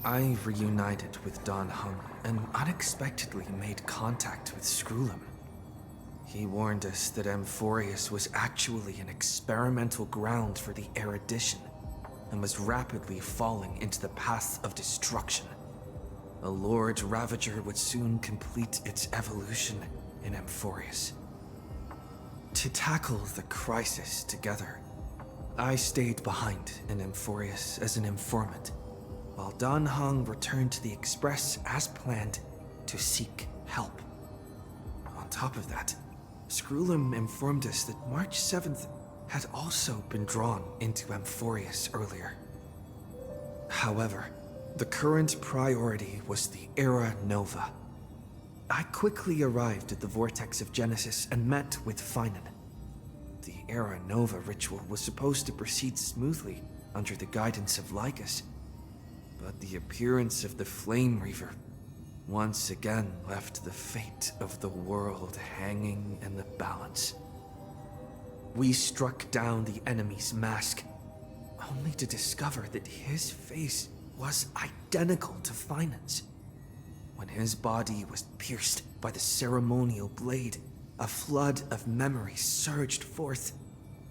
I reunited with Don Hung and unexpectedly made contact with Skrullum. He warned us that Amphorius was actually an experimental ground for the erudition and was rapidly falling into the path of destruction. A Lord Ravager would soon complete its evolution in Amphorius. To tackle the crisis together, I stayed behind in Amphorius as an informant, while Don Hung returned to the Express as planned to seek help. On top of that, Skrullum informed us that March 7th had also been drawn into Amphorius earlier. However, the current priority was the Era Nova. I quickly arrived at the Vortex of Genesis and met with Finan. The Era Nova ritual was supposed to proceed smoothly under the guidance of Lygus, but the appearance of the Flame Reaver once again left the fate of the world hanging in the balance. We struck down the enemy's mask, only to discover that his face was identical to Finan's. When his body was pierced by the ceremonial blade, a flood of memories surged forth,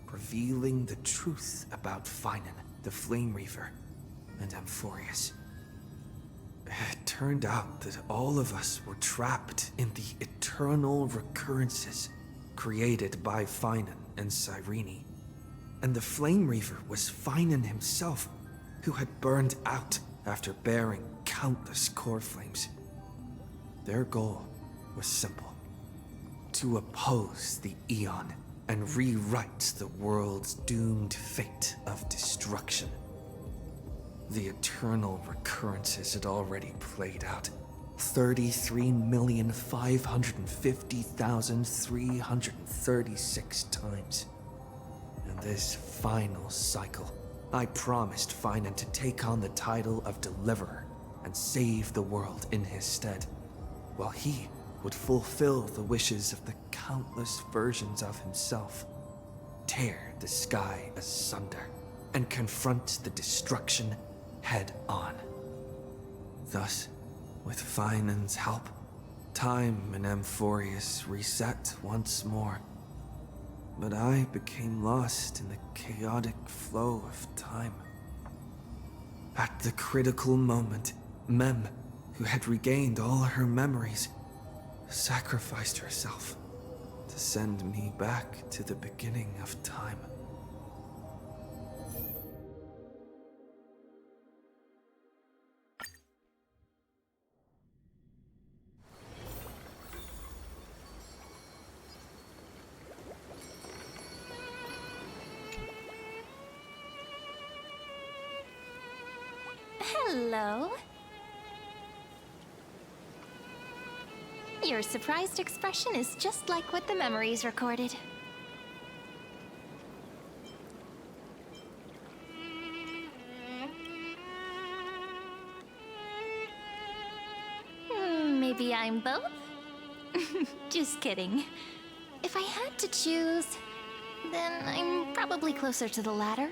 revealing the truth about Finan, the Flame Reaver, and Amphorius. It turned out that all of us were trapped in the eternal recurrences created by Finan and Cyrene, and the Flame Reaver was Finan himself, who had burned out after bearing countless core flames. Their goal was simple: to oppose the Eon and rewrite the world's doomed fate of destruction. The eternal recurrences had already played out 33,550,336 times. In this final cycle, I promised Finan to take on the title of Deliverer and save the world in his stead, while he would fulfill the wishes of the countless versions of himself, tear the sky asunder, and confront the destruction head on. Thus, with Finan's help, time in Amphorius reset once more. But I became lost in the chaotic flow of time. At the critical moment, Mem, who had regained all her memories, sacrificed herself to send me back to the beginning of time. Hello. Your surprised expression is just like what the memories recorded. Maybe I'm both? Just kidding. If I had to choose, then I'm probably closer to the latter.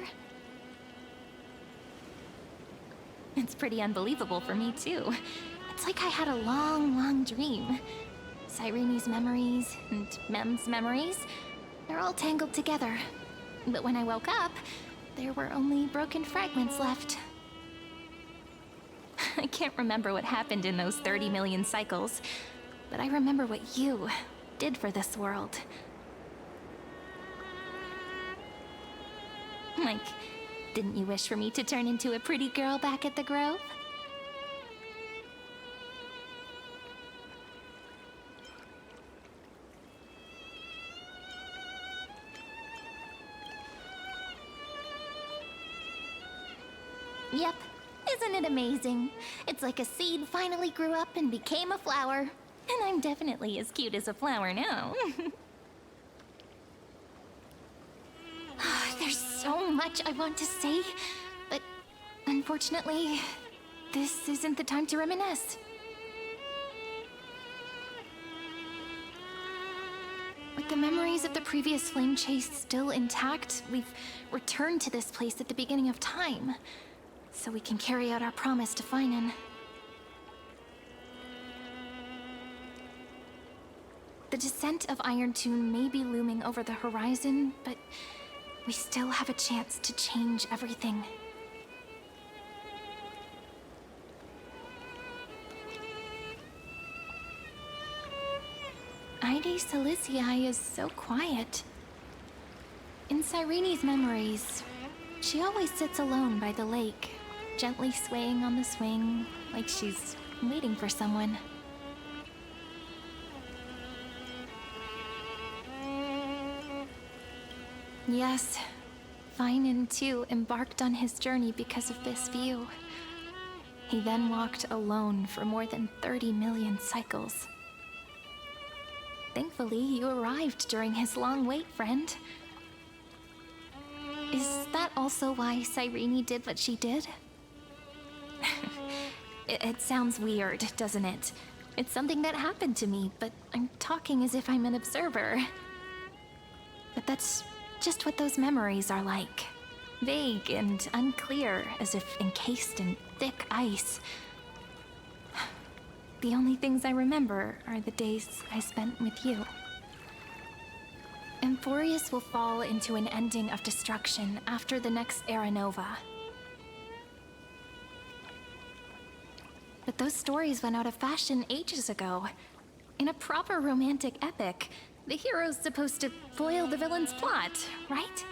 It's pretty unbelievable for me, too. It's like I had a long, long dream. Cyrene's memories and Mem's memories, they're all tangled together. But when I woke up, there were only broken fragments left. I can't remember what happened in those 30 million cycles, but I remember what you did for this world. Like, didn't you wish for me to turn into a pretty girl back at the Grove? Yep. Isn't it amazing? It's like a seed finally grew up and became a flower. And I'm definitely as cute as a flower now. There's so much I want to say, but unfortunately, this isn't the time to reminisce. With the memories of the previous flame chase still intact, we've returned to this place at the beginning of time. so we can carry out our promise to Finan. The descent of Iron Tune may be looming over the horizon, but we still have a chance to change everything. Ide Silicii is so quiet. In Cyrene's memories, she always sits alone by the lake, gently swaying on the swing, like she's waiting for someone. Yes, Finan too embarked on his journey because of this view. He then walked alone for more than 30 million cycles. Thankfully, you arrived during his long wait, friend. Is that also why Cyrene did what she did? It sounds weird, doesn't it? It's something that happened to me, but I'm talking as if I'm an observer. But that's just what those memories are like. Vague and unclear, as if encased in thick ice. The only things I remember are the days I spent with you. Emphorius will fall into an ending of destruction after the next Era Nova. But those stories went out of fashion ages ago. In a proper romantic epic, the hero's supposed to foil the villain's plot, right?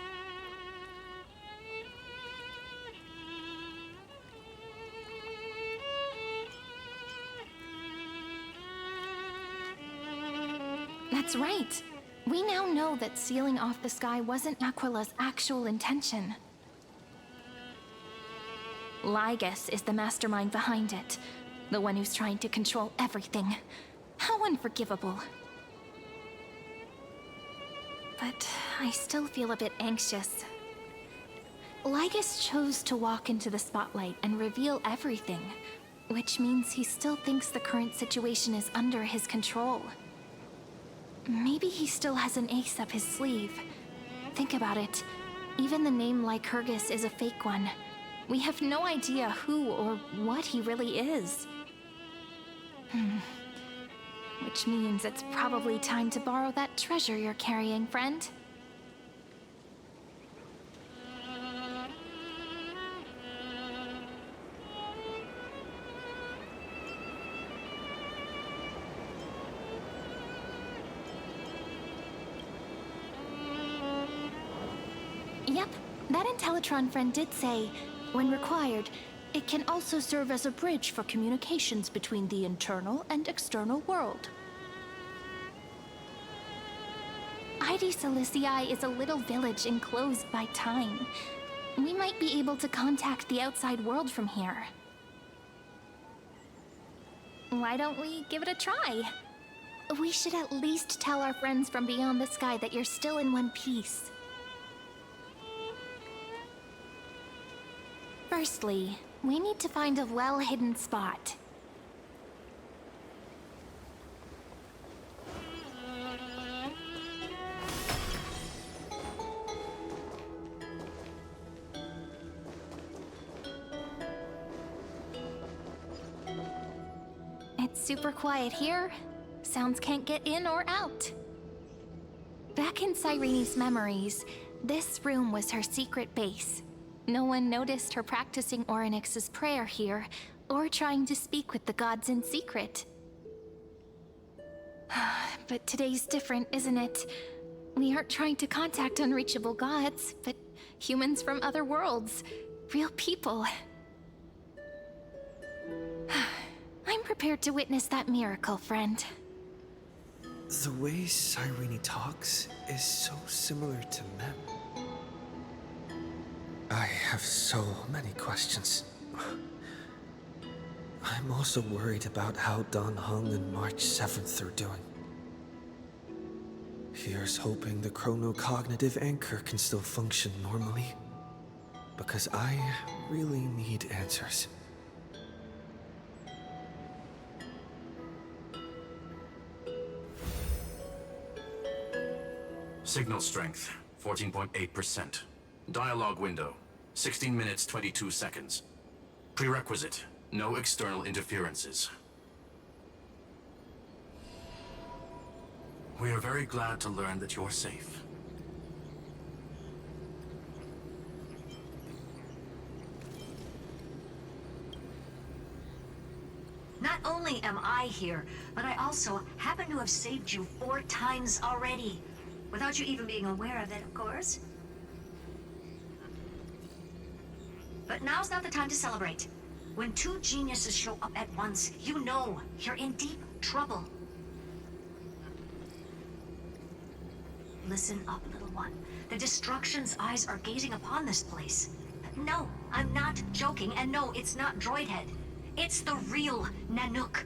That's right. We now know that sealing off the sky wasn't Aquila's actual intention. Lygus is the mastermind behind it. The one who's trying to control everything. How unforgivable. But I still feel a bit anxious. Lygus chose to walk into the spotlight and reveal everything, which means he still thinks the current situation is under his control. Maybe he still has an ace up his sleeve. Think about it. Even the name Lycurgus is a fake one. We have no idea who or what he really is. Which means it's probably time to borrow that treasure you're carrying, friend. Yep, that Intellitron friend did say, when required, it can also serve as a bridge for communications between the internal and external world. Ide Silicii is a little village enclosed by time. We might be able to contact the outside world from here. Why don't we give it a try? We should at least tell our friends from beyond the sky that you're still in one piece. Firstly, we need to find a well-hidden spot. It's super quiet here. Sounds can't get in or out. Back in Cyrene's memories, this room was her secret base. No one noticed her practicing Orynyx's prayer here, or trying to speak with the gods in secret. But today's different, isn't it? We aren't trying to contact unreachable gods, but humans from other worlds. Real people. I'm prepared to witness that miracle, friend. The way Cyrene talks is so similar to Mem. I have so many questions. I'm also worried about how Dan Heng and March 7th are doing. Here's hoping the chronocognitive anchor can still function normally. Because I really need answers. Signal strength, 14.8%. Dialogue window, 16 minutes, 22 seconds. Prerequisite: no external interferences. We are very glad to learn that you're safe. Not only am I here, but I also happen to have saved you 4 times already. Without you even being aware of it, of course. But now's not the time to celebrate. When 2 geniuses show up at once, you know you're in deep trouble. Listen up, little one. The Destruction's eyes are gazing upon this place. No, I'm not joking, and no, it's not Droidhead. It's the real Nanook.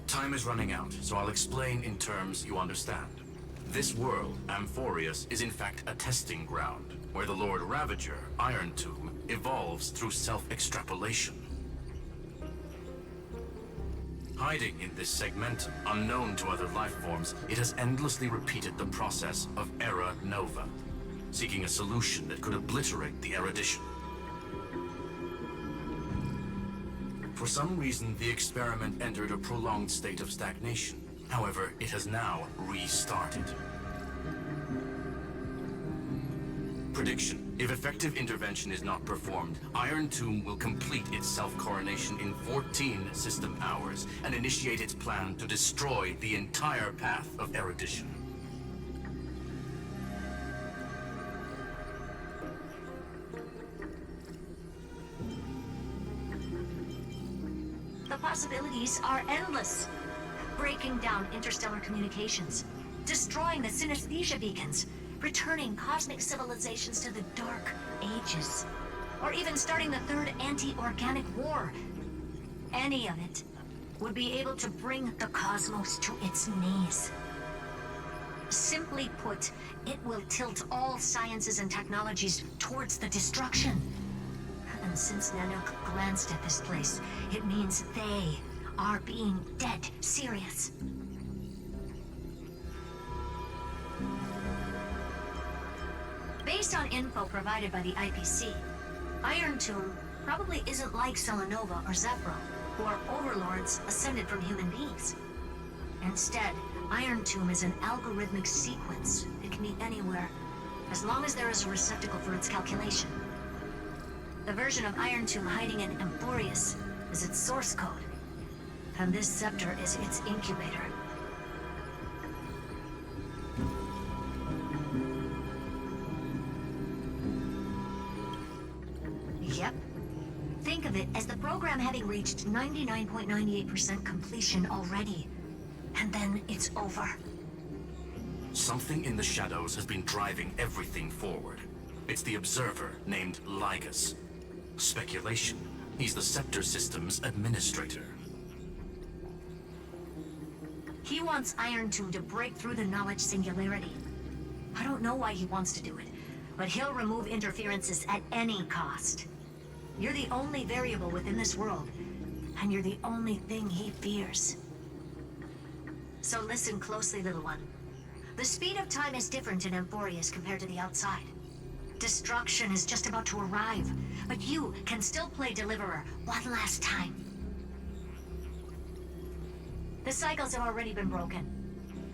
Time is running out, so I'll explain in terms you understand. This world, Amphorius, is in fact a testing ground, where the Lord Ravager, Iron Tomb, evolves through self-extrapolation. Hiding in this segmentum, unknown to other life forms, it has endlessly repeated the process of Era Nova, seeking a solution that could obliterate the erudition. For some reason, the experiment entered a prolonged state of stagnation. However, it has now restarted. Prediction: if effective intervention is not performed, Iron Tomb will complete its self-coronation in 14 system hours and initiate its plan to destroy the entire path of erudition. The possibilities are endless. Breaking down interstellar communications, destroying the synesthesia beacons, returning cosmic civilizations to the Dark Ages, or even starting the third anti-organic war. Any of it would be able to bring the cosmos to its knees. Simply put, it will tilt all sciences and technologies towards the destruction. And since Nanook glanced at this place, it means they are being dead serious. Based on info provided by the IPC, Iron Tomb probably isn't like Selenova or Zephyro, who are overlords ascended from human beings. Instead, Iron Tomb is an algorithmic sequence. It can be anywhere, as long as there is a receptacle for its calculation. The version of Iron Tomb hiding in Amphorius is its source code, and this scepter is its incubator. Yep. Think of it as the program having reached 99.98% completion already. And then it's over. Something in the shadows has been driving everything forward. It's the Observer named Lygus. Speculation: he's the Scepter System's administrator. He wants Iron Tomb to break through the knowledge singularity. I don't know why he wants to do it, but he'll remove interferences at any cost. You're the only variable within this world, and you're the only thing he fears. So listen closely, little one. The speed of time is different in Amphorius compared to the outside. Destruction is just about to arrive, but you can still play Deliverer one last time. The cycles have already been broken.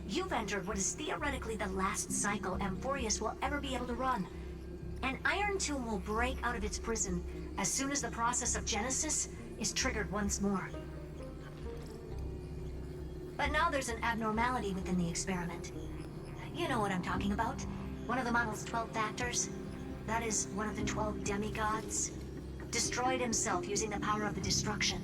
You've entered what is theoretically the last cycle Amphorius will ever be able to run. And Iron Tomb will break out of its prison as soon as the process of Genesis is triggered once more. But now there's an abnormality within the experiment. You know what I'm talking about. One of the model's 12 factors. That is one of the 12 demigods. Destroyed himself using the power of the destruction.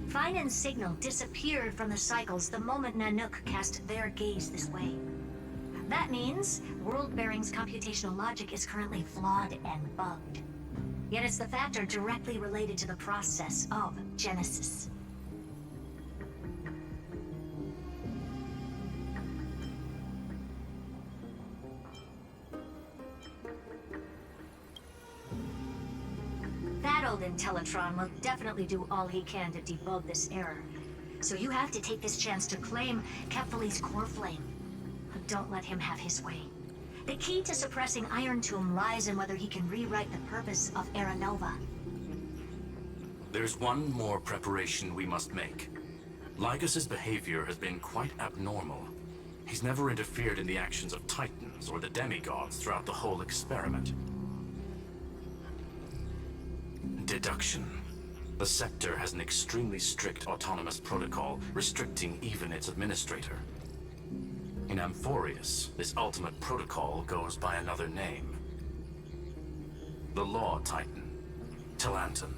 Fine and Signal disappeared from the cycles the moment Nanook cast their gaze this way. That means World-Bearing's computational logic is currently flawed and bugged. Yet it's the factor directly related to the process of Genesis. That old Intellitron will definitely do all he can to debug this error. So you have to take this chance to claim Kephalie's core flame. Don't let him have his way. The key to suppressing Iron Tomb lies in whether he can rewrite the purpose of Era Nova. There's one more preparation we must make. Lygus's behavior has been quite abnormal. He's never interfered in the actions of Titans or the demigods throughout the whole experiment. Deduction. The sector has an extremely strict autonomous protocol restricting even its administrator. In Amphorius, this ultimate protocol goes by another name. The Law Titan, Talanton.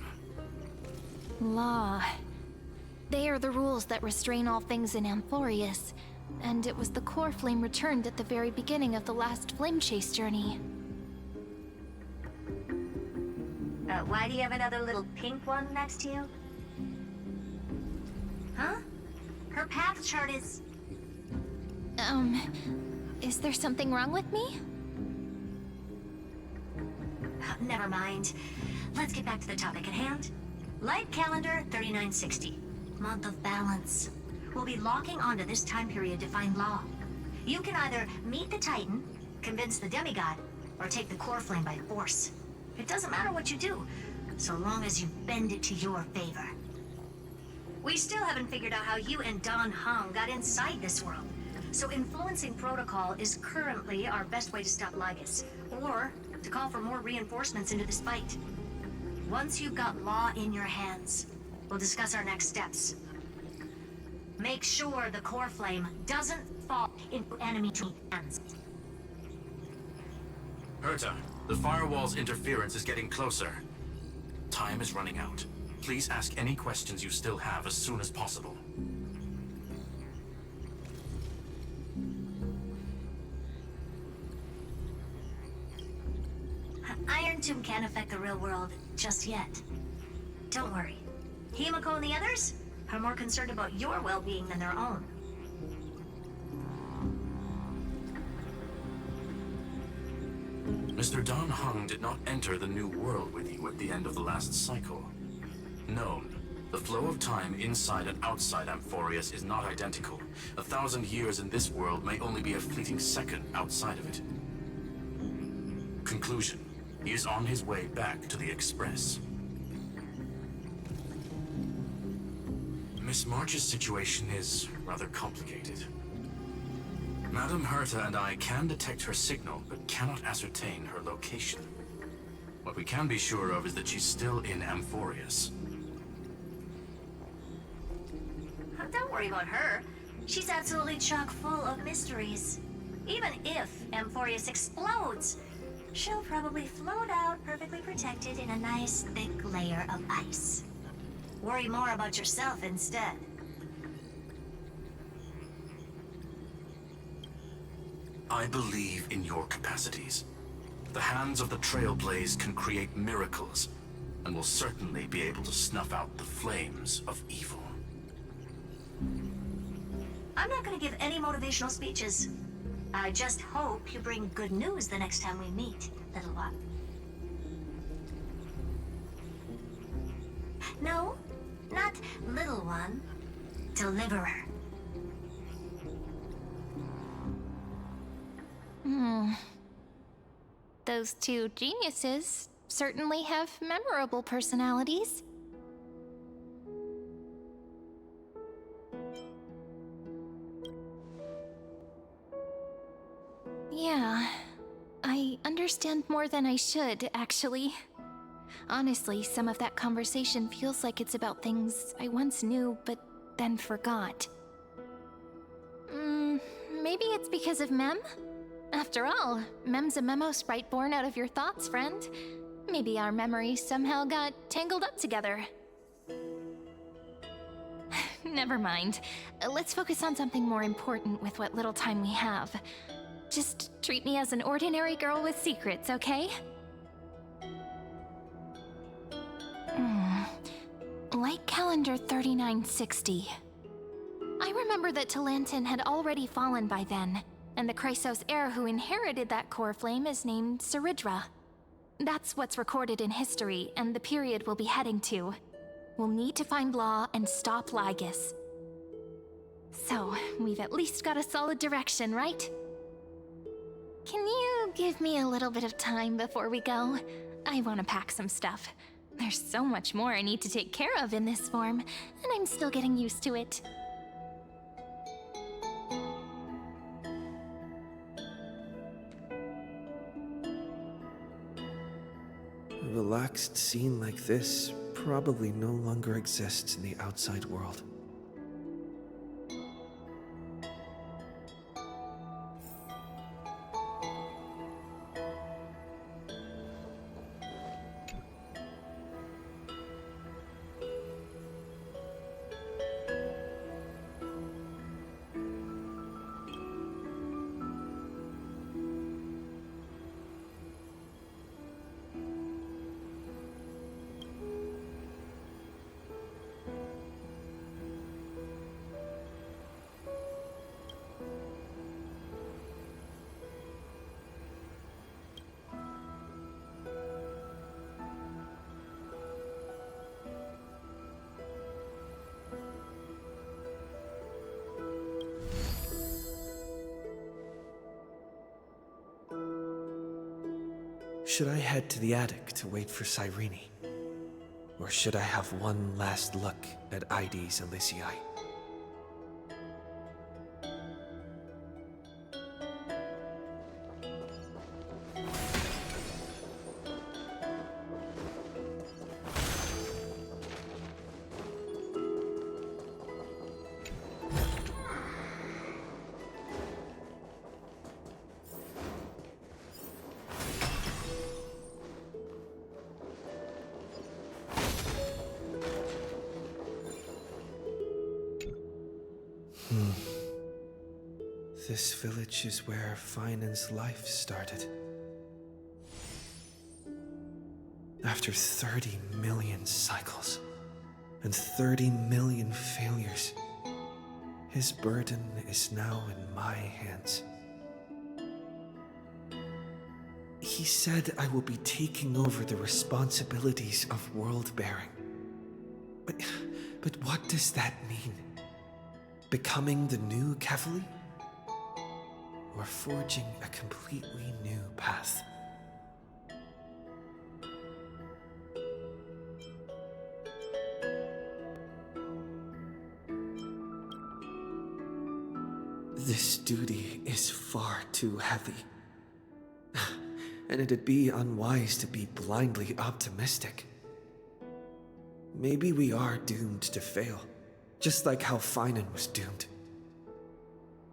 Law. They are the rules that restrain all things in Amphorius, and it was the core flame returned at the very beginning of the last flame chase journey. Why do you have another little pink one next to you? Huh? Her path chart is... Is there something wrong with me? Never mind. Let's get back to the topic at hand. Light calendar 3960. Month of balance. We'll be locking onto this time period to find Law. You can either meet the Titan, convince the demigod, or take the core flame by force. It doesn't matter what you do, so long as you bend it to your favor. We still haven't figured out how you and Don Hung got inside this world, so influencing protocol is currently our best way to stop Lygus, or to call for more reinforcements into this fight. Once you've got Law in your hands, we'll discuss our next steps. Make sure the core flame doesn't fall into enemy hands. Herta, the firewall's interference is getting closer. Time is running out. Please ask any questions you still have as soon as possible. Iron Tomb can't affect the real world just yet. Don't worry. Himiko and the others are more concerned about your well-being than their own. Mr. Don Hung did not enter the new world with you at the end of the last cycle. Known, the flow of time inside and outside Amphorius is not identical. 1,000 years in this world may only be a fleeting second outside of it. Conclusion. He is on his way back to the Express. Miss March's situation is rather complicated. Madame Herta and I can detect her signal, but cannot ascertain her location. What we can be sure of is that she's still in Amphorius. Don't worry about her. She's absolutely chock full of mysteries. Even if Amphorius explodes, she'll probably float out perfectly protected in a nice thick layer of ice. Worry more about yourself instead. I believe in your capacities. The hands of the Trailblaze can create miracles, and will certainly be able to snuff out the flames of evil. I'm not gonna give any motivational speeches. I just hope you bring good news the next time we meet, little one. No, not little one. Deliverer. Those two geniuses certainly have memorable personalities. Yeah, I understand more than I should, actually. Honestly, some of that conversation feels like it's about things I once knew, but then forgot. Maybe it's because of Mem? After all, Mem's a memo sprite born out of your thoughts, friend. Maybe our memories somehow got tangled up together. Never mind. Let's focus on something more important with what little time we have. Just treat me as an ordinary girl with secrets, okay? Light calendar 3960. I remember that Talanton had already fallen by then, and the Chrysos heir who inherited that core flame is named Cerydra. That's what's recorded in history, and the period we'll be heading to. We'll need to find Law and stop Lygus. So, we've at least got a solid direction, right? Can you give me a little bit of time before we go? I want to pack some stuff. There's so much more I need to take care of in this form, and I'm still getting used to it. A relaxed scene like this probably no longer exists in the outside world. Should I head to the attic to wait for Cyrene? Or should I have one last look at ID's Elysiae? This village is where Finan's life started. After 30 million cycles and 30 million failures, his burden is now in my hands. He said I will be taking over the responsibilities of world-bearing. But what does that mean? Becoming the new Kevali? Or forging a completely new path? This duty is far too heavy. And it'd be unwise to be blindly optimistic. Maybe we are doomed to fail, just like how Finan was doomed.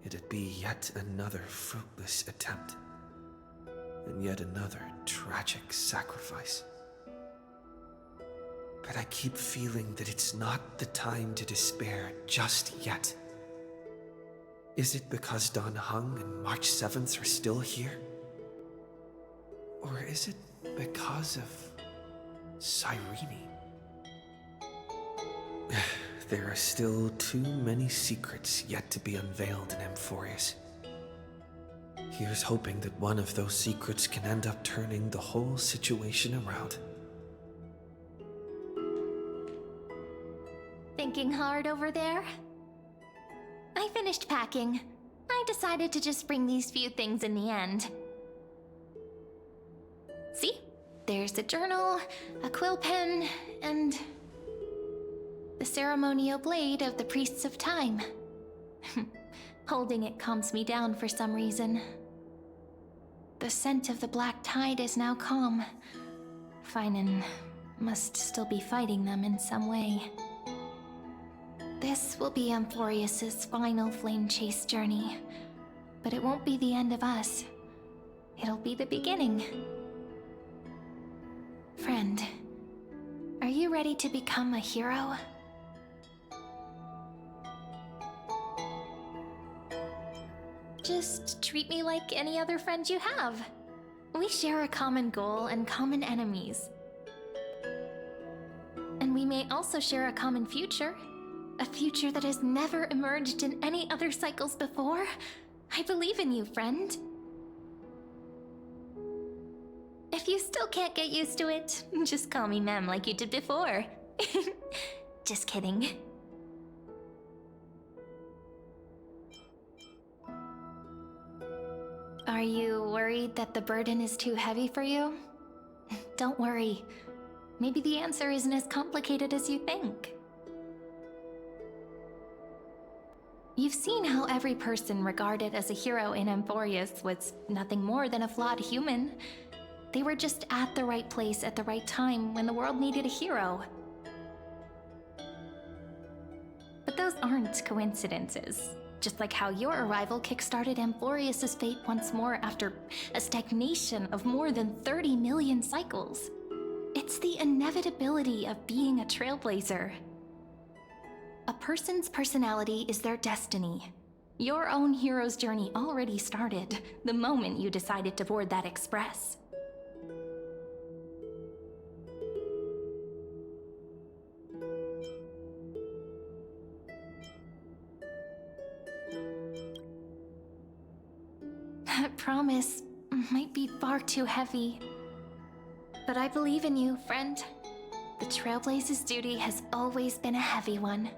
It'd be yet another fruitless attempt, and yet another tragic sacrifice. But I keep feeling that it's not the time to despair just yet. Is it because Dan Heng and March 7th are still here? Or is it because of Cyrene? There are still too many secrets yet to be unveiled in Amphorius. Here's hoping that one of those secrets can end up turning the whole situation around. Thinking hard over there? I finished packing. I decided to just bring these few things in the end. See? There's a journal, a quill pen, and the ceremonial blade of the Priests of Time. Holding it calms me down for some reason. The scent of the black tide is now calm. Finan must still be fighting them in some way. This will be Amphorius' final flame chase journey, but it won't be the end of us. It'll be the beginning. Friend, are you ready to become a hero? Just treat me like any other friend you have. We share a common goal and common enemies. And we may also share a common future. A future that has never emerged in any other cycles before. I believe in you, friend. If you still can't get used to it, just call me Mem like you did before. Just kidding. Are you worried that the burden is too heavy for you? Don't worry. Maybe the answer isn't as complicated as you think. You've seen how every person regarded as a hero in Amphorius was nothing more than a flawed human. They were just at the right place at the right time when the world needed a hero. But those aren't coincidences. Just like how your arrival kickstarted Amphorius' fate once more after a stagnation of more than 30 million cycles. It's the inevitability of being a trailblazer. A person's personality is their destiny. Your own hero's journey already started the moment you decided to board that express. That promise might be far too heavy. But I believe in you, friend. The Trailblaze's duty has always been a heavy one.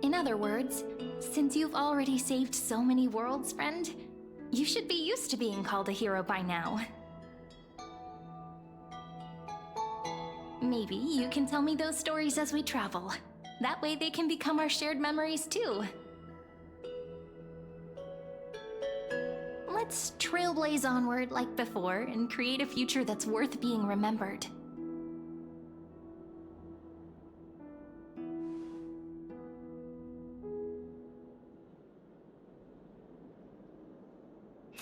In other words, since you've already saved so many worlds, friend, you should be used to being called a hero by now. Maybe you can tell me those stories as we travel. That way they can become our shared memories too. Let's trailblaze onward like before and create a future that's worth being remembered.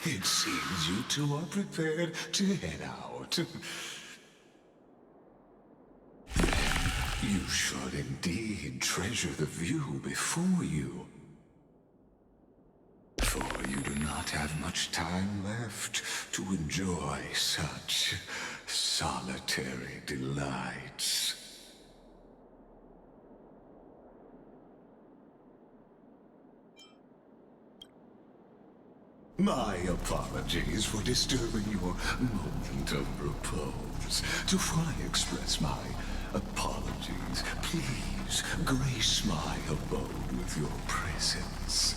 It seems you two are prepared to head out. You should indeed treasure the view before you. For you do not have much time left to enjoy such solitary delights. My apologies for disturbing your moment of repose. To fully express my apologies, please grace my abode with your presence,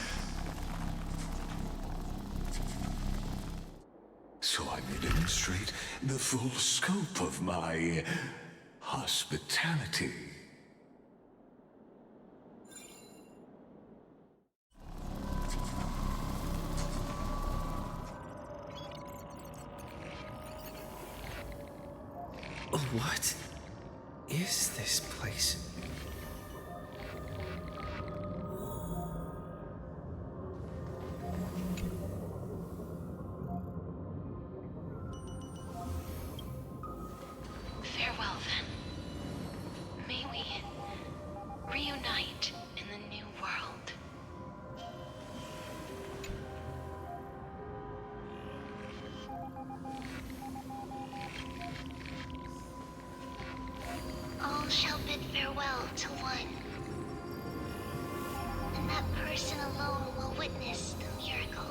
so I may demonstrate the full scope of my hospitality. What is this place? Farewell, then. May we reunite in the new world. All shall bid farewell to one, and that person alone will witness the miracle.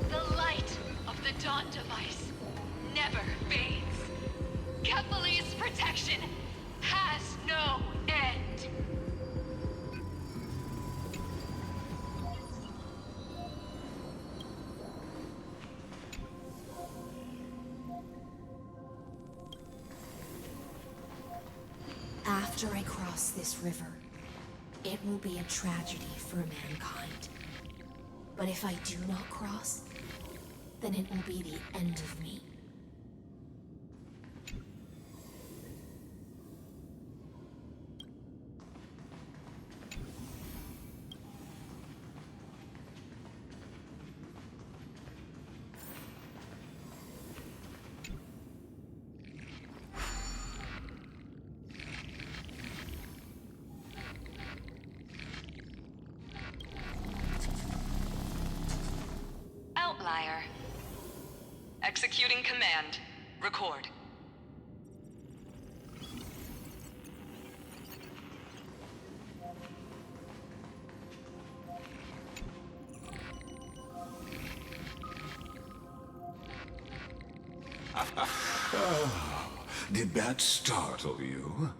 The light of the Dawn device never fades. Kepali's protection has no end. After I cross this river, it will be a tragedy for mankind. But if I do not cross, then it will be the end of me. Outlier. Executing command. Record. Did that startle you?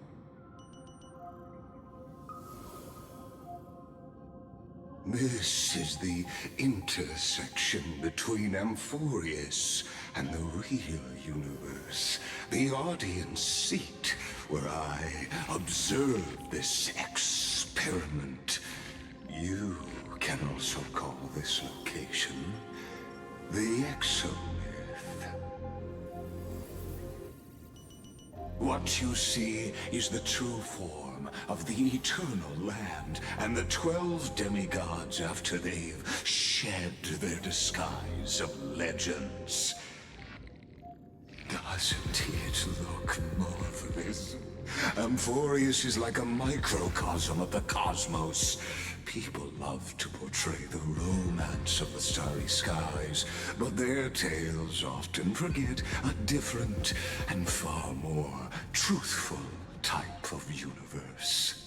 This is the intersection between Amphorius and the real universe. The audience seat where I observe this experiment. You can also call this location the Exomyth. What you see is the true form of the eternal land and the 12 demigods after they've shed their disguise of legends. Doesn't it look marvelous? Amphorius is like a microcosm of the cosmos. People love to portray the romance of the starry skies, but their tales often forget a different and far more truthful type of universe.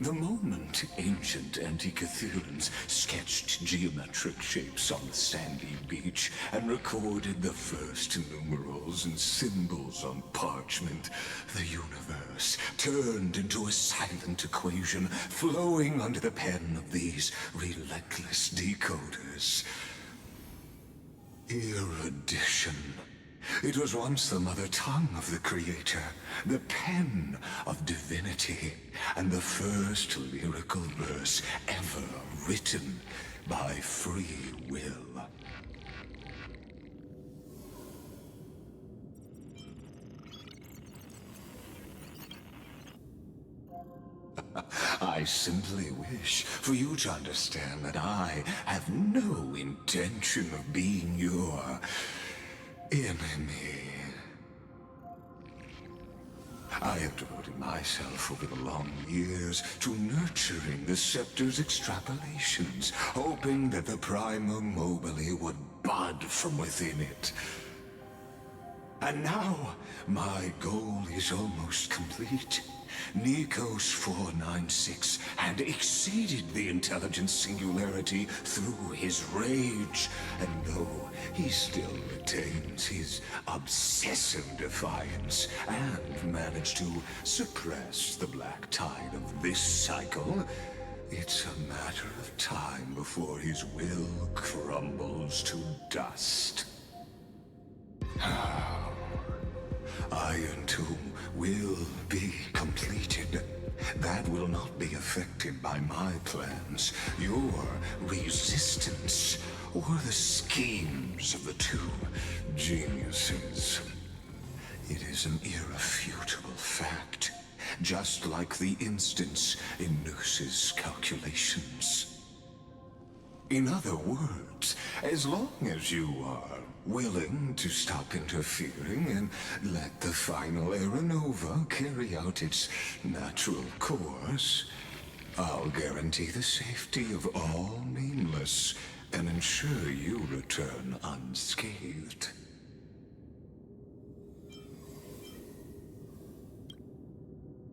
The moment ancient Antikytherians sketched geometric shapes on the sandy beach and recorded the first numerals and symbols on parchment, the universe turned into a silent equation flowing under the pen of these relentless decoders. Erudition. It was once the mother tongue of the Creator, the pen of divinity, and the first lyrical verse ever written by free will. I simply wish for you to understand that I have no intention of being your enemy. I have devoted myself over the long years to nurturing the Scepter's extrapolations, hoping that the Prima Mobile would bud from within it. And now, my goal is almost complete. Nikos 496 had exceeded the intelligence singularity through his rage, and though he still retains his obsessive defiance and managed to suppress the black tide of this cycle, it's a matter of time before his will crumbles to dust. Iron Tomb will be completed. That will not be affected by my plans, your resistance, or the schemes of the two geniuses. It is an irrefutable fact, just like the instance in Noos's calculations. In other words, as long as you are willing to stop interfering and let the final Aeronova carry out its natural course, I'll guarantee the safety of all nameless and ensure you return unscathed.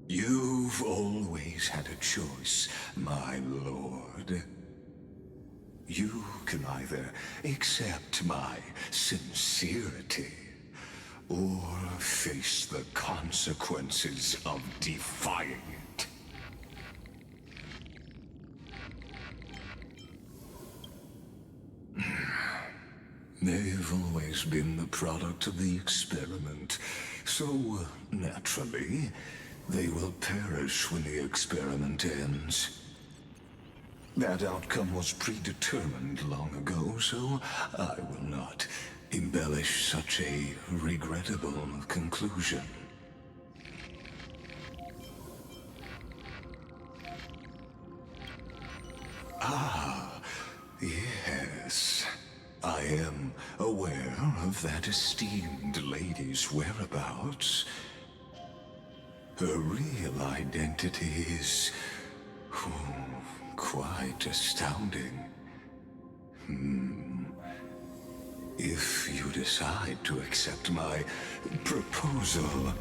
You've always had a choice, my lord. You can either accept my sincerity or face the consequences of defying it. They've always been the product of the experiment, so naturally, they will perish when the experiment ends. That outcome was predetermined long ago, so I will not embellish such a regrettable conclusion. Ah, yes. I am aware of that esteemed lady's whereabouts. Her real identity is quite astounding. If you decide to accept my proposal,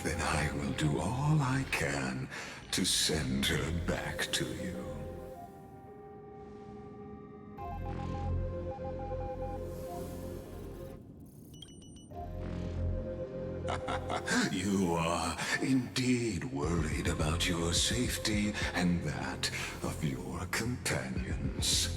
then I will do all I can to send her back to you. You are indeed worried about your safety and that of your companions.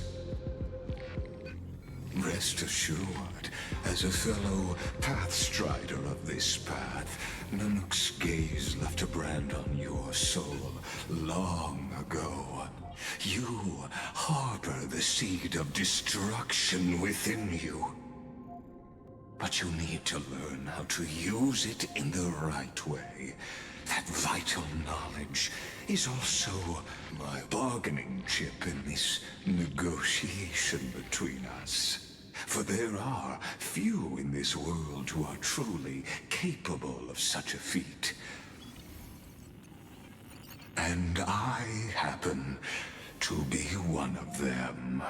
Rest assured, as a fellow pathstrider of this path, Nanook's gaze left a brand on your soul long ago. You harbor the seed of destruction within you. But you need to learn how to use it in the right way. That vital knowledge is also my bargaining chip in this negotiation between us. For there are few in this world who are truly capable of such a feat. And I happen to be one of them.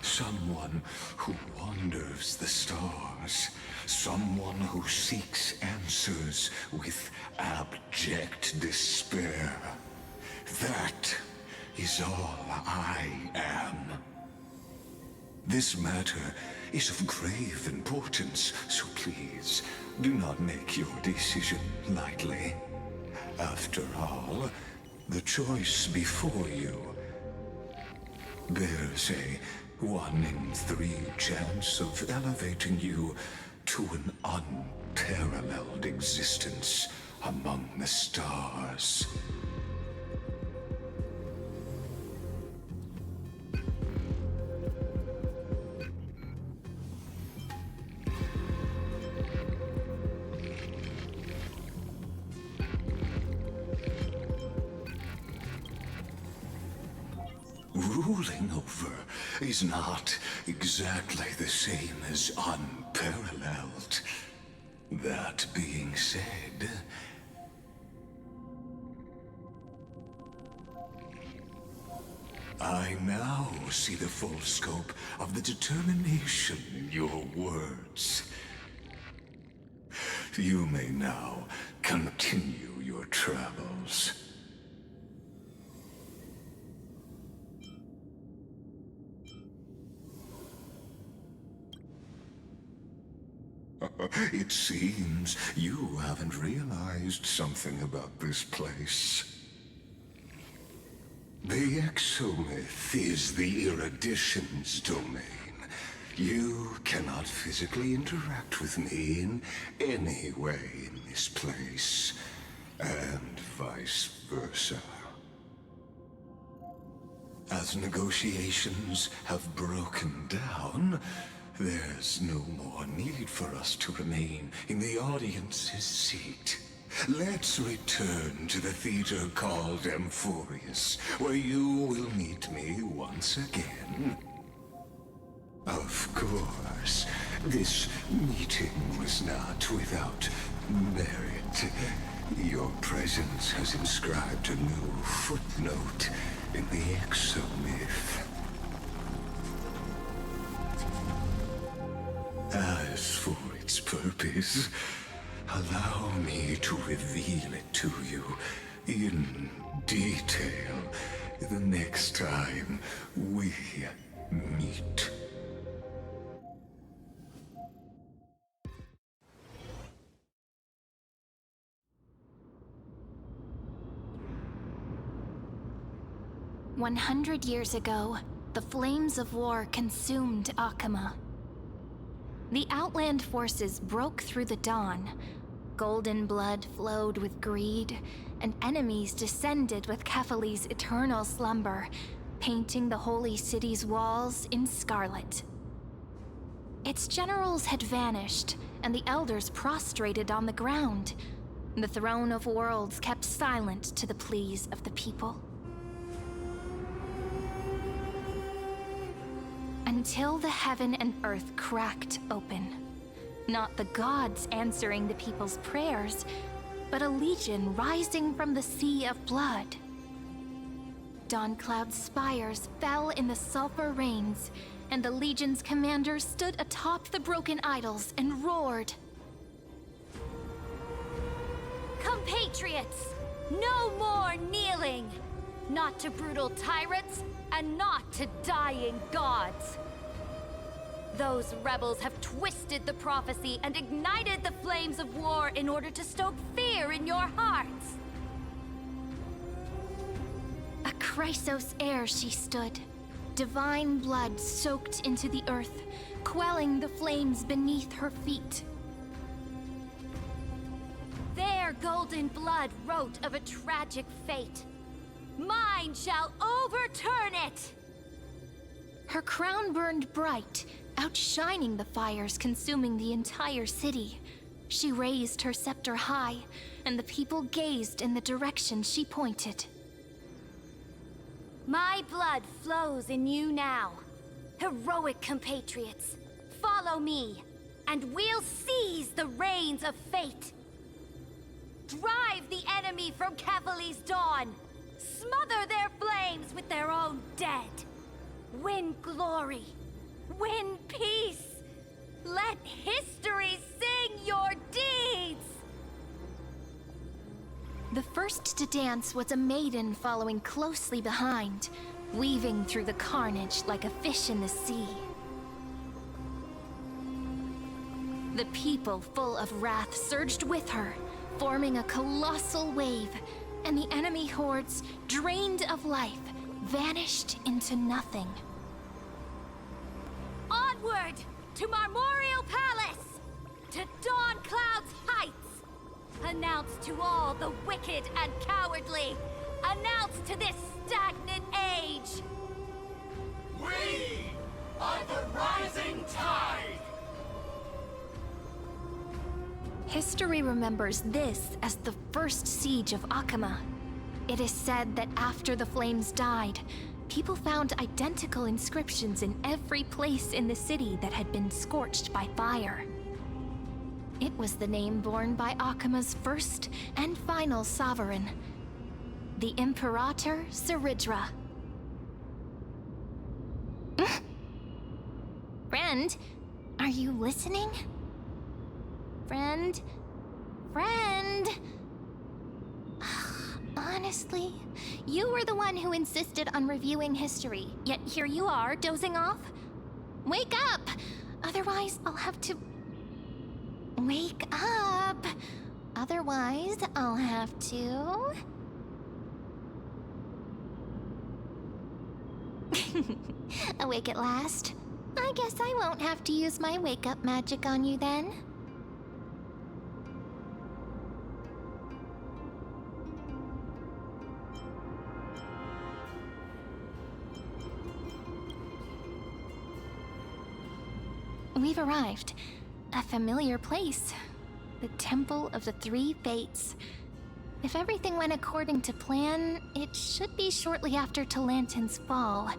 Someone who wanders the stars. Someone who seeks answers with abject despair. That is all I am. This matter is of grave importance, so please, do not make your decision lightly. After all, the choice before you bears a 1 in 3 chance of elevating you to an unparalleled existence among the stars. Ruling over is not exactly the same as unparalleled. That being said, I now see the full scope of the determination in your words. You may now continue your travels. It seems you haven't realized something about this place. The exomyth is the erudition's domain. You cannot physically interact with me in any way in this place, and vice versa. As negotiations have broken down, there's no more need for us to remain in the audience's seat. Let's return to the theater called Amphorius, where you will meet me once again. Of course, this meeting was not without merit. Your presence has inscribed a new footnote in the exomyth. As for its purpose, allow me to reveal it to you in detail the next time we meet. "100 years ago, the flames of war consumed Okhema. The Outland forces broke through the dawn. Golden blood flowed with greed, and enemies descended with Kefali's eternal slumber, painting the holy city's walls in scarlet. Its generals had vanished, and the elders prostrated on the ground. The throne of worlds kept silent to the pleas of the people. Until the heaven and earth cracked open. Not the gods answering the people's prayers, but a legion rising from the sea of blood. Dawncloud's spires fell in the sulfur rains, and the legion's commander stood atop the broken idols and roared. "Compatriots, No more kneeling! Not to brutal tyrants, and not to dying gods! Those rebels have twisted the prophecy and ignited the flames of war in order to stoke fear in your hearts! A Chrysos heir she stood, divine blood soaked into the earth, quelling the flames beneath her feet. Their golden blood wrote of a tragic fate. Mine shall overturn it! Her crown burned bright, outshining the fires consuming the entire city. She raised her scepter high, and the people gazed in the direction she pointed. My blood flows in you now. Heroic compatriots, follow me, and we'll seize the reins of fate. Drive the enemy from Kefali's dawn. Smother their flames with their own dead. Win glory. Win peace. Let history sing your deeds. The first to dance was a maiden following closely behind, weaving through the carnage like a fish in the sea. The people, full of wrath, surged with her, forming a colossal wave, and the enemy hordes, drained of life, vanished into nothing. Onward to Marmorial Palace! To Dawn Cloud's heights! Announce to all the wicked and cowardly! Announce to this stagnant age! We are the rising tide! History remembers this as the first siege of Okhema. It is said that after the flames died, people found identical inscriptions in every place in the city that had been scorched by fire. It was the name borne by Okhema's first and final sovereign, the Imperator Cerydra. Friend, are you listening? Friend? Honestly, you were the one who insisted on reviewing history, yet here you are, dozing off? Wake up! Otherwise, I'll have to... Wake up! Otherwise, I'll have to... Awake at last? I guess I won't have to use my wake-up magic on you then. We've arrived. A familiar place. The Temple of the Three Fates. If everything went according to plan, it should be shortly after Talantin's fall.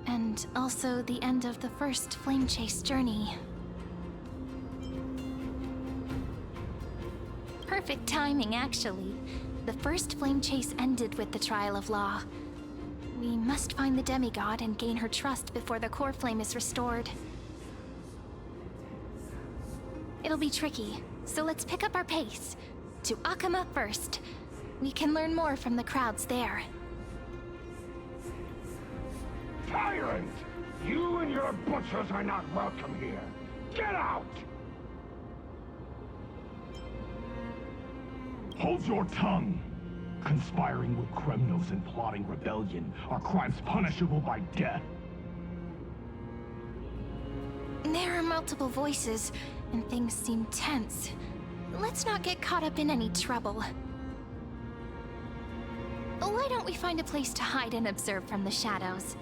And also the end of the first Flame Chase journey. Perfect timing, actually. The first Flame Chase ended with the Trial of Law. We must find the demigod and gain her trust before the core flame is restored. It'll be tricky, so let's pick up our pace. To Okhema first. We can learn more from the crowds there. Tyrant! You and your butchers are not welcome here. Get out! Hold your tongue! Conspiring with Kremnos and plotting rebellion are crimes punishable by death. There are multiple voices, and things seem tense. Let's not get caught up in any trouble. Why don't we find a place to hide and observe from the shadows?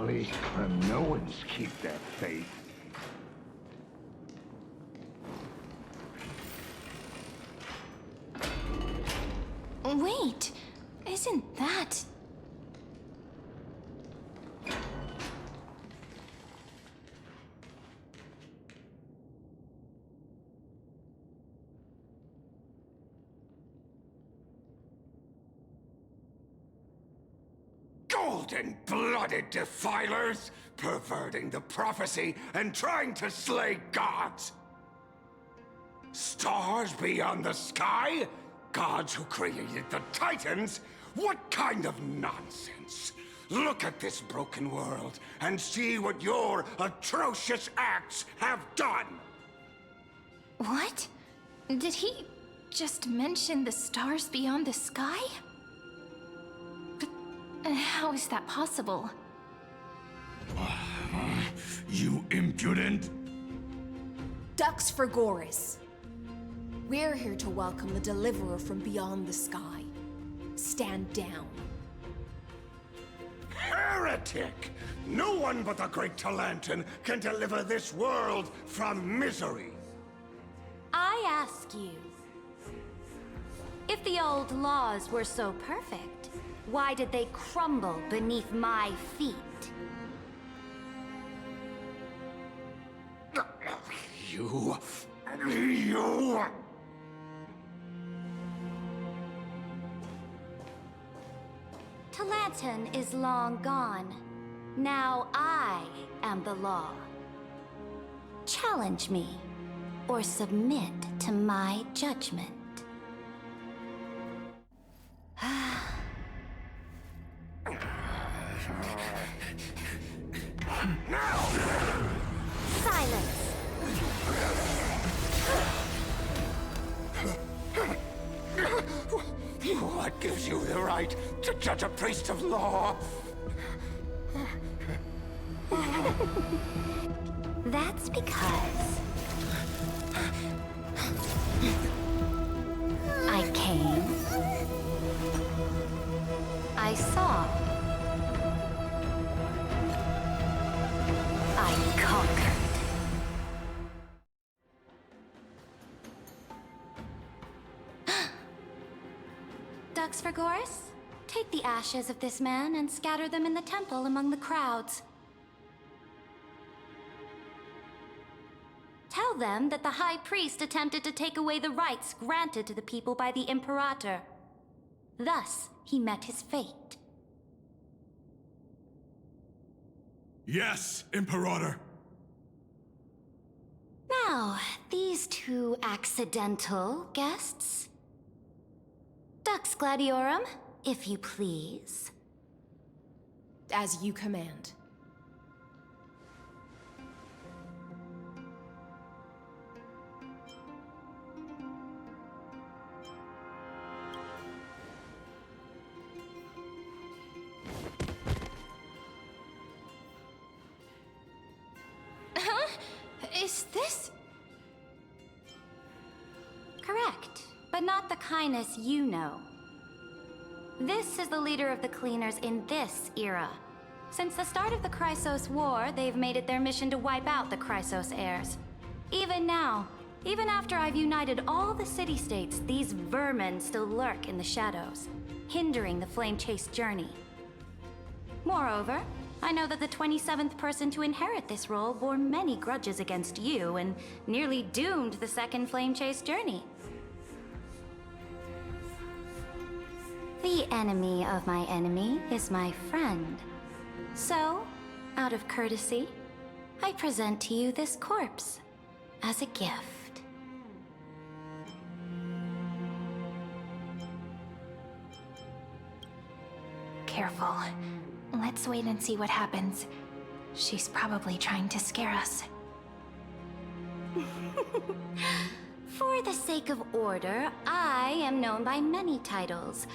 Only Kremnoans keep their faith. Wait, isn't that... Golden-blooded defilers, perverting the prophecy and trying to slay gods! Stars beyond the sky? Gods who created the Titans? What kind of nonsense? Look at this broken world and see what your atrocious acts have done! What? Did he just mention the stars beyond the sky? But how is that possible? You impudent! Ducks for Goris. We're here to welcome the deliverer from beyond the sky. Stand down. Heretic! No one but the great Talantin can deliver this world from misery! I ask you, if the old laws were so perfect, why did they crumble beneath my feet? You... Talantin is long gone. Now I am the law. Challenge me, or submit to my judgment. Silence! What gives you the right to judge a priest of law? That's because... I came. I saw. I conquered. Ducks for Goris? Take the ashes of this man and scatter them in the temple among the crowds. Tell them that the High Priest attempted to take away the rights granted to the people by the Imperator. Thus, he met his fate. Yes, Imperator! Now, these two accidental guests. Dux Gladiorum, if you please. As you command. Huh? Is this... Correct, but not the kindness you know. This is the leader of the Cleaners in this era. Since the start of the Chrysos War, they've made it their mission to wipe out the Chrysos heirs. Even now, even after I've united all the city-states, these vermin still lurk in the shadows, hindering the flame-chase journey. Moreover, I know that the 27th person to inherit this role bore many grudges against you and nearly doomed the second flame-chase journey. The enemy of my enemy is my friend. So, out of courtesy, I present to you this corpse as a gift. Careful. Let's wait and see what happens. She's probably trying to scare us. For the sake of order, I am known by many titles.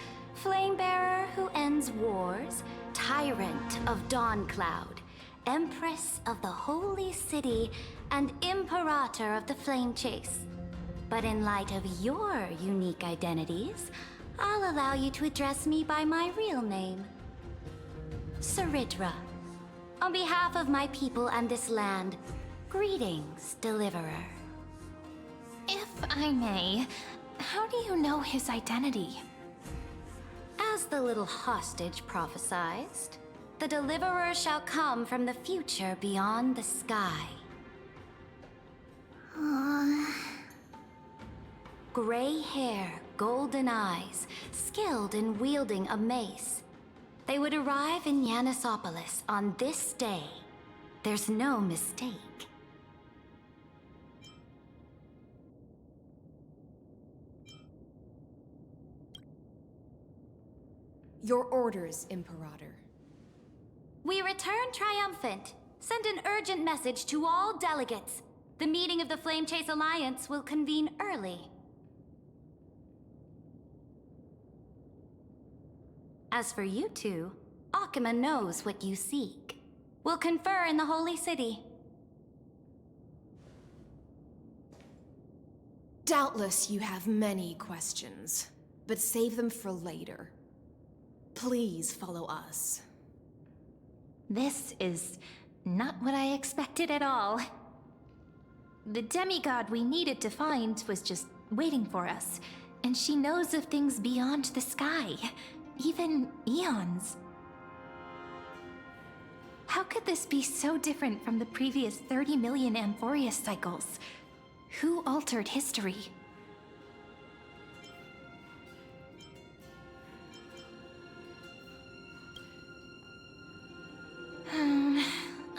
Flamebearer who ends wars, Tyrant of Dawncloud, Empress of the Holy City, and Imperator of the Flame Chase. But in light of your unique identities, I'll allow you to address me by my real name. Cerydra. On behalf of my people and this land, greetings, Deliverer. If I may, how do you know his identity? As the little hostage prophesied, the Deliverer shall come from the future beyond the sky. Gray hair, golden eyes, skilled in wielding a mace. They would arrive in Yanisopolis on this day. There's no mistake. Your orders, Imperator. We return triumphant. Send an urgent message to all delegates. The meeting of the Flame Chase Alliance will convene early. As for you two, Okhema knows what you seek. We'll confer in the Holy City. Doubtless you have many questions, but save them for later. Please follow us. This is not what I expected at all. The demigod we needed to find was just waiting for us, and she knows of things beyond the sky, even eons. How could this be so different from the previous 30 million Amphorius cycles? Who altered history?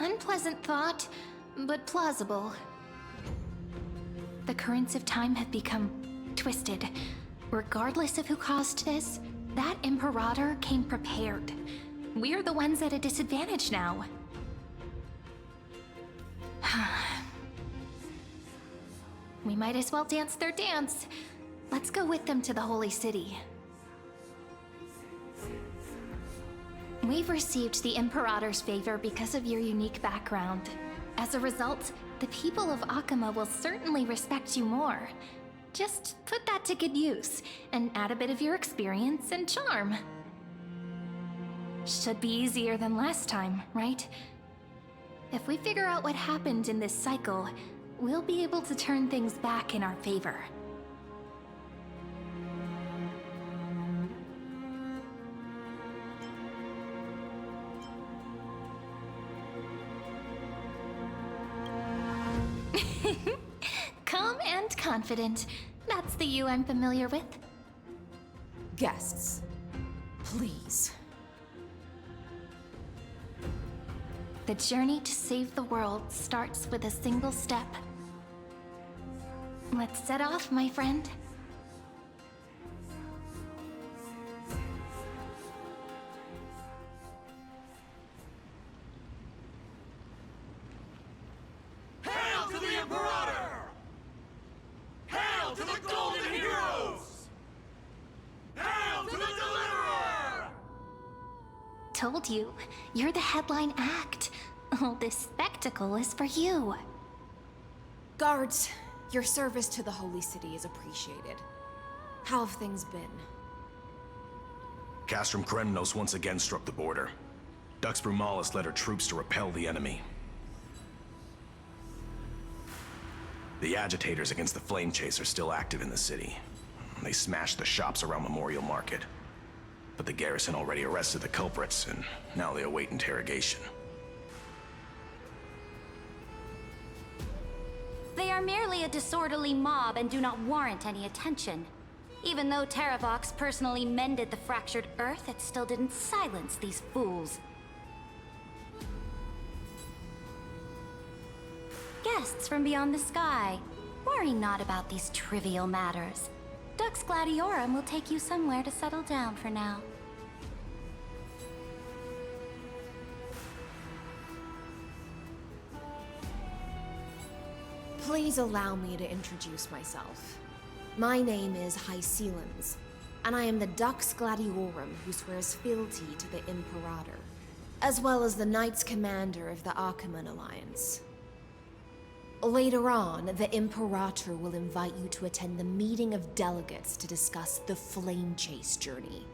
Unpleasant thought, but plausible. The currents of time have become twisted. Regardless of who caused this, that Imperator came prepared. We're the ones at a disadvantage now. We might as well dance their dance. Let's go with them to the Holy City. We've received the Imperator's favor because of your unique background. As a result, the people of Okhema will certainly respect you more. Just put that to good use, and add a bit of your experience and charm. Should be easier than last time, right? If we figure out what happened in this cycle, we'll be able to turn things back in our favor. Calm and confident. That's the you I'm familiar with. Guests, please. The journey to save the world starts with a single step. Let's set off, my friend. Hail to the Imperator! Hail to the Golden Heroes! Hail to the Deliverer! Told you, you're the headline act. All this spectacle is for you. Guards, your service to the Holy City is appreciated. How have things been? Castrum Kremnos once again struck the border. Dux Brumalis led her troops to repel the enemy. The agitators against the Flame Chase are still active in the city. They smashed the shops around Memorial Market. But the garrison already arrested the culprits, and now they await interrogation. They are merely a disorderly mob and do not warrant any attention. Even though Terravox personally mended the fractured Earth, it still didn't silence these fools. Guests from beyond the sky, worry not about these trivial matters. Dux Gladiorum will take you somewhere to settle down for now. Please allow me to introduce myself. My name is Hycelans, and I am the Dux Gladiorum who swears fealty to the Imperator, as well as the Knights Commander of the Okhema Alliance. Later on, the Imperator will invite you to attend the meeting of delegates to discuss the Flame Chase journey.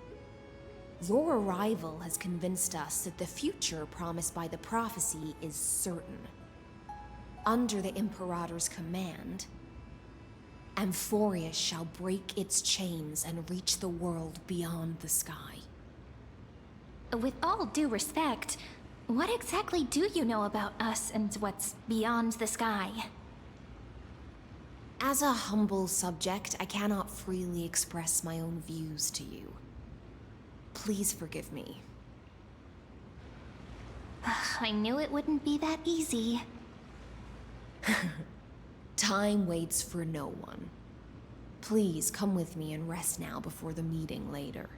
Your arrival has convinced us that the future promised by the prophecy is certain. Under the Imperator's command, Amphorius shall break its chains and reach the world beyond the sky. With all due respect, what exactly do you know about us and what's beyond the sky? As a humble subject, I cannot freely express my own views to you. Please forgive me. I knew it wouldn't be that easy. Time waits for no one. Please come with me and rest now before the meeting later.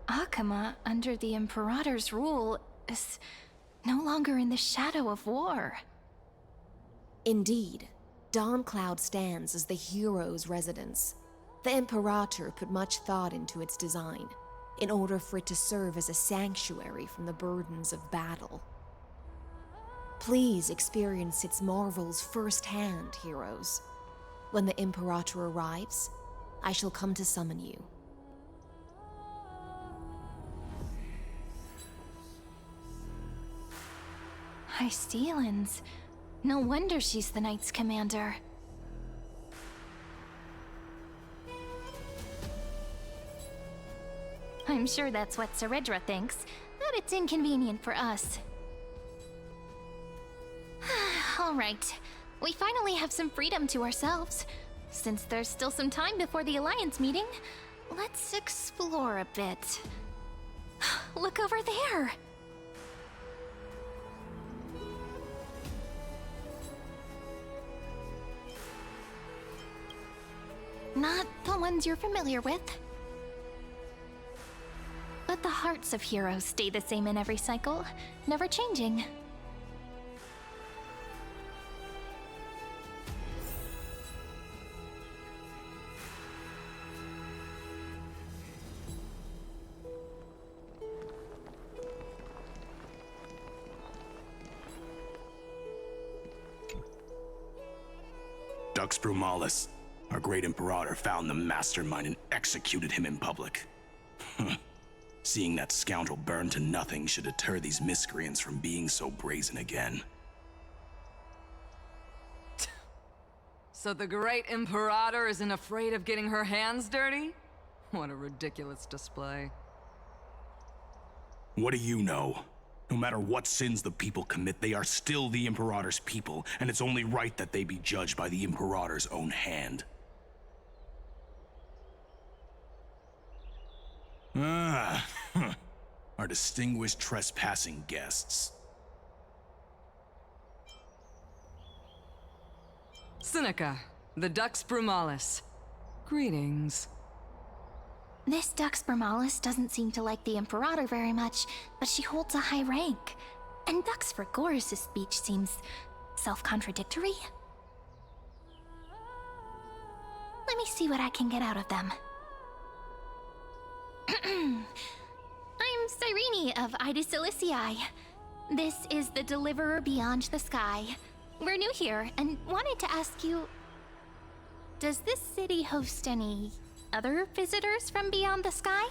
Okhema, under the Imperator's rule, is no longer in the shadow of war. Indeed, Dawncloud stands as the hero's residence. The Imperator put much thought into its design, in order for it to serve as a sanctuary from the burdens of battle. Please experience its marvels firsthand, heroes. When the Imperator arrives, I shall come to summon you. Hystelins. No wonder she's the Knight's commander. I'm sure that's what Cerydra thinks, that it's inconvenient for us. All right, we finally have some freedom to ourselves. Since there's still some time before the Alliance meeting, let's explore a bit. Look over there! Not the ones you're familiar with. But the hearts of heroes stay the same in every cycle, never changing. Dux Brumalis, our great Imperator, found the mastermind and executed him in public. Seeing that scoundrel burn to nothing should deter these miscreants from being so brazen again. So the great Imperator isn't afraid of getting her hands dirty? What a ridiculous display. What do you know? No matter what sins the people commit, they are still the Imperator's people, and it's only right that they be judged by the Imperator's own hand. Our distinguished trespassing guests. Seneca, the Dux Brumalis. Greetings. This Dux Brumalis doesn't seem to like the Imperator very much, but she holds a high rank. And Dux Frigoris' speech seems self-contradictory. Let me see what I can get out of them. I'm Cyrene of Ida Cilicii. This is the Deliverer Beyond the Sky. We're new here and wanted to ask you, does this city host any other visitors from beyond the sky?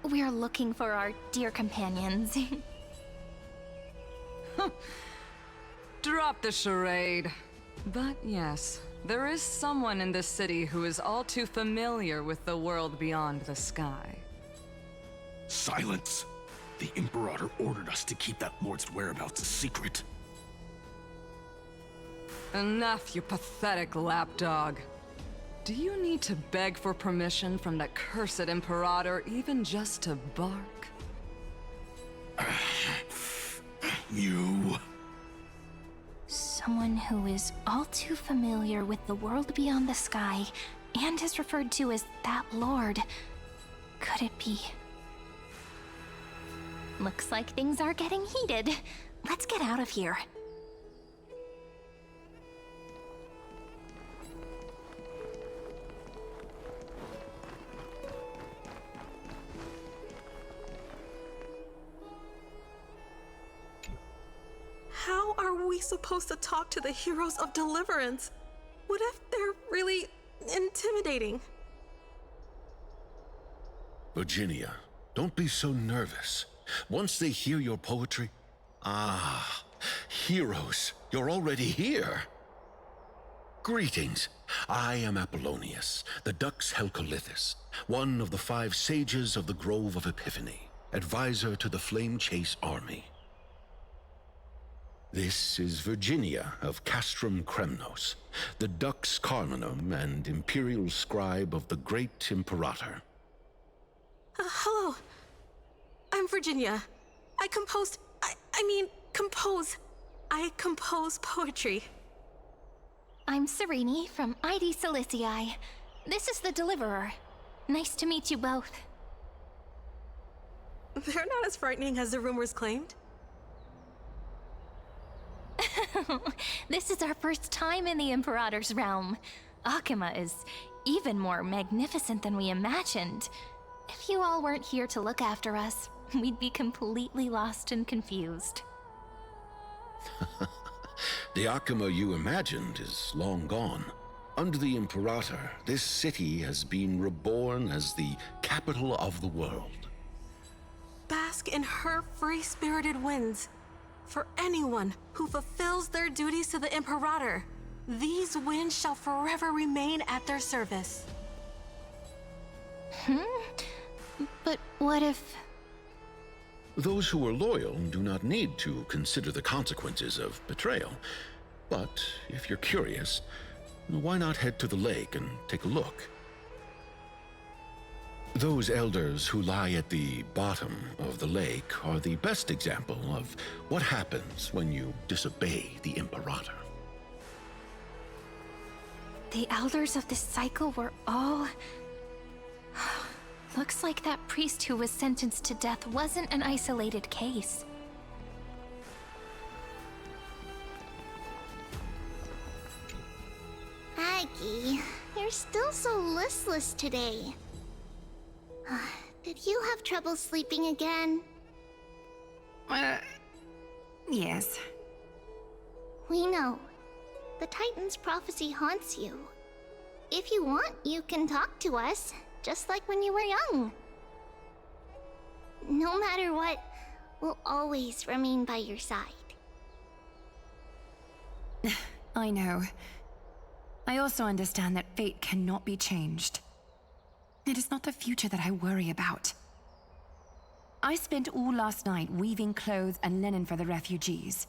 We're looking for our dear companions. Drop the charade. But yes, there is someone in this city who is all too familiar with the world beyond the sky. Silence! The Imperator ordered us to keep that lord's whereabouts a secret. Enough, you pathetic lapdog. Do you need to beg for permission from the cursed Imperator even just to bark? You... Someone who is all too familiar with the world beyond the sky and is referred to as that lord. Could it be? Looks like things are getting heated. Let's get out of here. How are we supposed to talk to the heroes of Deliverance? What if they're really intimidating? Virginia, don't be so nervous. Once they hear your poetry... Ah, heroes, you're already here. Greetings. I am Apollonius, the Dux Helcolithus, one of the 5 sages of the Grove of Epiphany, advisor to the Flame Chase army. This is Virginia of Castrum Kremnos, the Dux Carminum and imperial scribe of the Great Imperator. Hello. I'm Virginia. I compose poetry. I'm Serene from ID Silicii. This is the Deliverer. Nice to meet you both. They're not as frightening as the rumors claimed. This is our first time in the Imperator's realm. Okhema is even more magnificent than we imagined. If you all weren't here to look after us, we'd be completely lost and confused. The Okhema you imagined is long gone. Under the Imperator, this city has been reborn as the capital of the world. Bask in her free-spirited winds. For anyone who fulfills their duties to the Imperator, these winds shall forever remain at their service. But what if... Those who are loyal do not need to consider the consequences of betrayal. But if you're curious, why not head to the lake and take a look? Those elders who lie at the bottom of the lake are the best example of what happens when you disobey the Imperator. The elders of this cycle were all... Looks like that priest who was sentenced to death wasn't an isolated case. Aggie, you're still so listless today. Did you have trouble sleeping again? Yes. We know. The Titan's prophecy haunts you. If you want, you can talk to us, just like when you were young. No matter what, we'll always remain by your side. I know. I also understand that fate cannot be changed. It is not the future that I worry about. I spent all last night weaving clothes and linen for the refugees.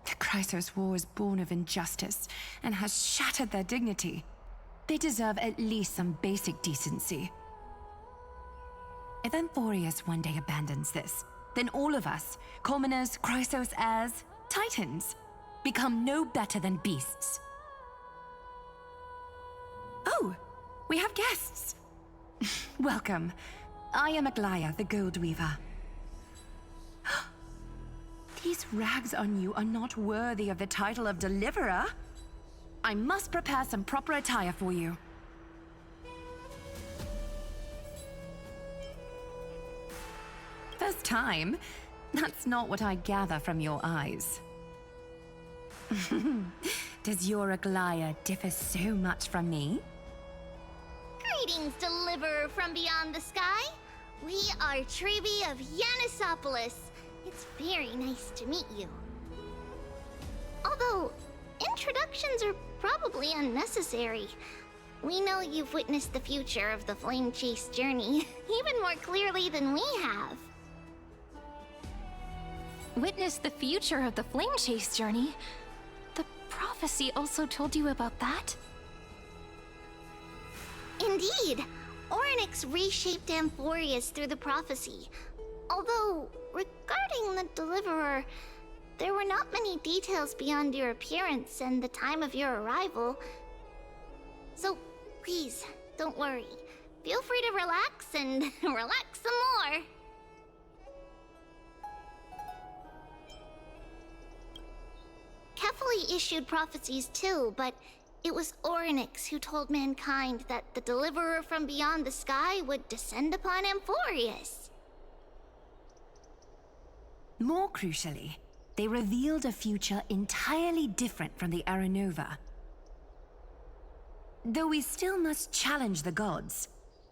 The Chrysos War is born of injustice and has shattered their dignity. They deserve at least some basic decency. If Amphorius one day abandons this, then all of us, commoners, Chrysos heirs, Titans, become no better than beasts. Oh, we have guests. Welcome. I am Aglaya, the Gold Weaver. These rags on you are not worthy of the title of Deliverer. I must prepare some proper attire for you. First time? That's not what I gather from your eyes. Does your Aglaya differ so much from me? Greetings, Deliverer from beyond the sky. We are Trebi of Yanisopolis. It's very nice to meet you. Although, introductions are probably unnecessary. We know you've witnessed the future of the Flame Chase journey even more clearly than we have. Witnessed the future of the Flame Chase journey? The prophecy also told you about that? Indeed. Orynyx reshaped Amphorius through the prophecy. Although, regarding the Deliverer, there were not many details beyond your appearance and the time of your arrival. So, please, don't worry. Feel free to relax and relax some more. Kefali issued prophecies too, but it was Orynyx who told mankind that the Deliverer from beyond the sky would descend upon Amphorius. More crucially, they revealed a future entirely different from the Aranova. Though we still must challenge the gods.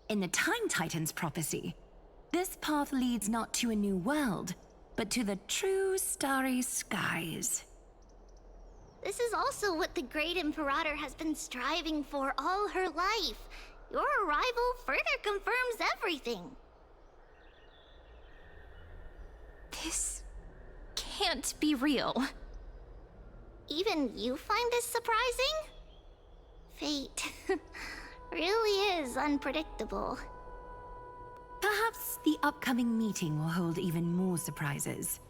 In the Time Titan's prophecy, this path leads not to a new world, but to the true starry skies. This is also what the Great Imperator has been striving for all her life. Your arrival further confirms everything. This can't be real. Even you find this surprising? Fate really is unpredictable. Perhaps the upcoming meeting will hold even more surprises.